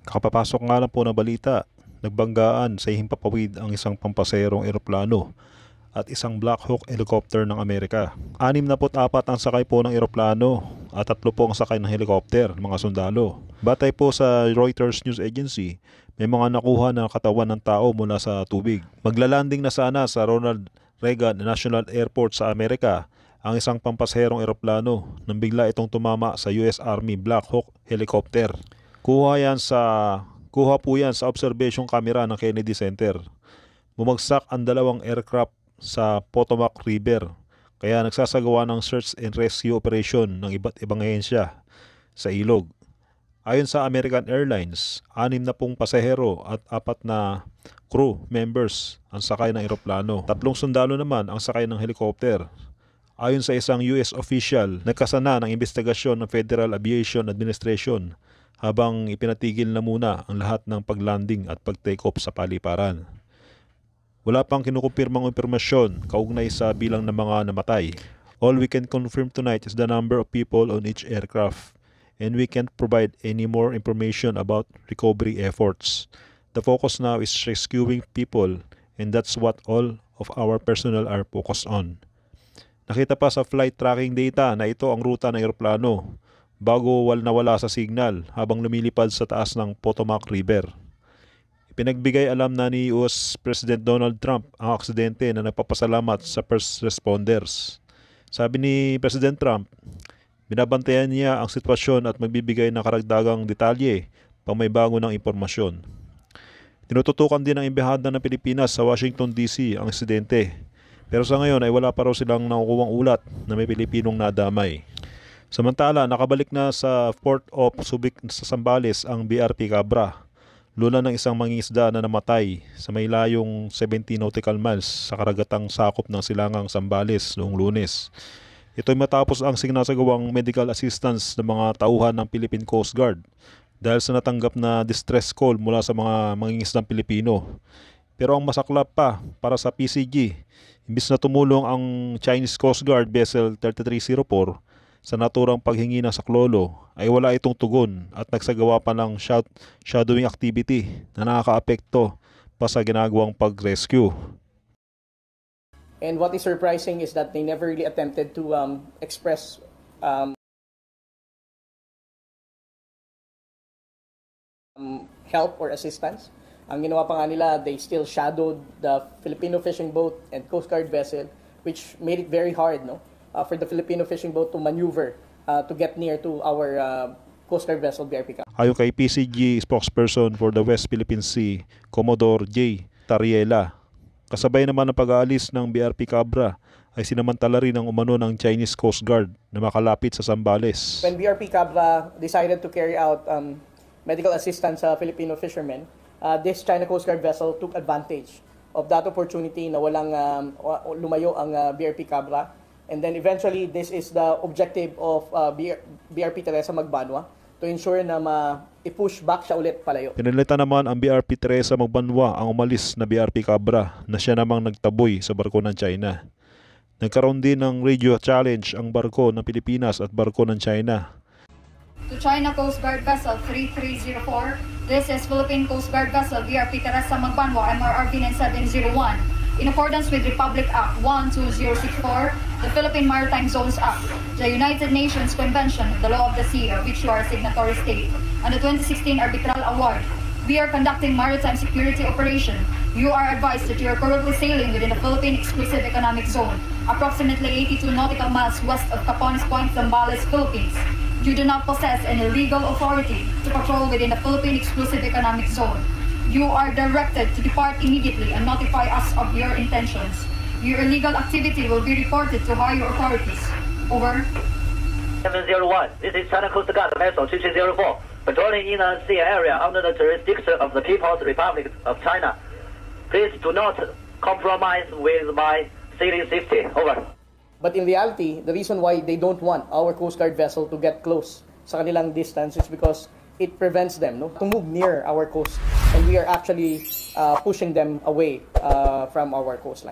Kakapapasok nga lang po ng balita, nagbanggaan sa himpapawid ang isang pampaserong eroplano at isang Black Hawk helicopter ng Amerika. 64 ang sakay po ng eroplano at 3 po ang sakay ng helicopter, mga sundalo. Batay po sa Reuters News Agency, may mga nakuha na katawan ng tao mula sa tubig. Maglalanding na sana sa Ronald Reagan National Airport sa Amerika ang isang pampaserong eroplano nang bigla itong tumama sa US Army Black Hawk helicopter. Kuha po yan sa observation camera ng Kennedy Center. Bumagsak ang dalawang aircraft sa Potomac River, kaya nagsasagawa ng search and rescue operation ng iba't ibang ahensya sa ilog. Ayon sa American Airlines, 6 na pong pasahero at 4 na crew members ang sakay ng eroplano. 3 sundalo naman ang sakay ng helicopter. Ayon sa isang US official, nagkasana ng investigasyon ng Federal Aviation Administration habang ipinatigil na muna ang lahat ng paglanding at pag-take off sa paliparan. Wala pang kinukumpirmang impormasyon kaugnay sa bilang ng mga namatay. All we can confirm tonight is the number of people on each aircraft, and we can't provide any more information about recovery efforts. The focus now is rescuing people, and that's what all of our personnel are focused on. Nakita pa sa flight tracking data na ito ang ruta ng eroplano bago nawala sa signal habang lumilipad sa taas ng Potomac River. Ipinagbigay alam na ni US President Donald Trump ang aksidente na nagpapasalamat sa first responders. Sabi ni President Trump, binabantayan niya ang sitwasyon at magbibigay ng karagdagang detalye pang may bago ng impormasyon. Tinututukan din ng embahada ng Pilipinas sa Washington DC ang aksidente, pero sa ngayon ay wala pa raw silang nakukuhang ulat na may Pilipinong nadamay. Samantala, nakabalik na sa Port of Subic sa Zambales ang BRP Cabra, lula ng isang mangingisda na namatay sa may layong 70 nautical miles sa karagatang sakop ng silangang Zambales noong Lunes. Ito'y matapos ang sinasagawang medical assistance ng mga tauhan ng Philippine Coast Guard dahil sa natanggap na distress call mula sa mga mangingisdang Pilipino. Pero ang masaklap pa para sa PCG, imbis na tumulong ang Chinese Coast Guard vessel 3304 sa naturang paghingi ng saklolo, ay wala itong tugon at nagsagawa pa ng shadowing activity na nakakaapekto pa sa ginagawang pag-rescue. And what is surprising is that they never really attempted to express help or assistance. Ang ginawa pa nga nila, they still shadowed the Filipino fishing boat and Coast Guard vessel, which made it very hard, for the Filipino fishing boat to maneuver to get near to our Coast Guard vessel, BRP Cabra. Ayon kay PCG spokesperson for the West Philippine Sea, Commodore J. Tariela, kasabay naman ng pag-aalis ng BRP Cabra ay sinamantala rin ang umano ng Chinese Coast Guard na makalapit sa Zambales. When BRP Cabra decided to carry out medical assistance sa Filipino fishermen, this China Coast Guard vessel took advantage of that opportunity na walang lumayo ang BRP Cabra. And then eventually, this is the objective of BRP Teresa Magbanwa to ensure na i-push back siya ulit palayo. Pinalitan naman ang BRP Teresa Magbanwa ang umalis na BRP Cabra na siya namang nagtaboy sa barko ng China. Nagkaroon din ng radio challenge ang barko ng Pilipinas at barko ng China. To China Coast Guard Vessel 3304, this is Philippine Coast Guard Vessel BRP Teresa Magbanwa MRRV 9701. In accordance with Republic Act 12064, the Philippine Maritime Zones Act, the United Nations Convention of the Law of the Sea, of which you are a signatory state, and the 2016 Arbitral Award, we are conducting maritime security operation. You are advised that you are currently sailing within the Philippine Exclusive Economic Zone, approximately 82 nautical miles west of Capones Point, Zambales, Philippines. You do not possess any legal authority to patrol within the Philippine Exclusive Economic Zone. You are directed to depart immediately and notify us of your intentions. Your illegal activity will be reported to higher authorities. Over. 701. This is China Coast Guard vessel 2304, patrolling in a sea area under the jurisdiction of the People's Republic of China. Please do not compromise with my sailing safety. Over. But in reality, the reason why they don't want our Coast Guard vessel to get close sa kanilang distance is because it prevents them to move near our coast, and we are actually pushing them away from our coastline.